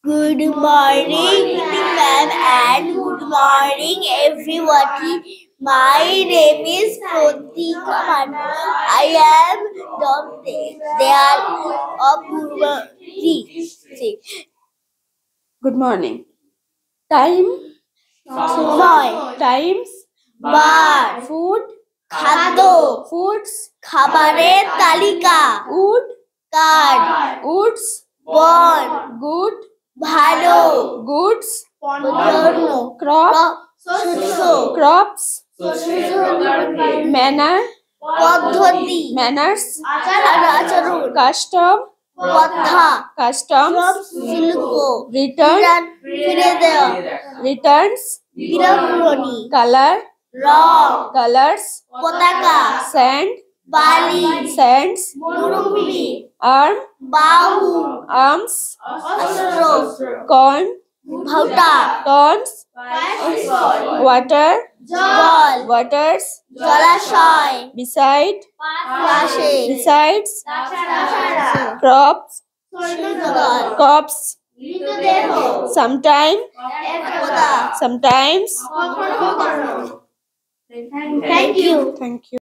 Good morning, ma'am, and good morning, everybody. My name is Pratika Manu. I am there of Purvati. Good morning. Time, Soy, times, bar, food, খাদ্য, foods, খাবারের তালিকা, wood, card, woods, বন, good, ভালো, goods, জন্য, crop, শস্য, crops, manner, পদ্ধতি, manners, আচরণ, custom, কথা, customs, শুল্ক, return, ফিরে দেওয়া, returns, বিলম্বনী, color, রং, colors, পতাকা, sand, বালি, sands, মরুভূমি, arm, বাহু, arms, অস্ত্র, corn, ভাউটা, corns, water, জল, waters, জলাশয়, beside, পাশে, besides, তাছাড়া, crops, সৈন্যদল, crops, মৃতদেহ, sometime, একদা, sometimes. কখনো কখনো। Thank you. Thank you.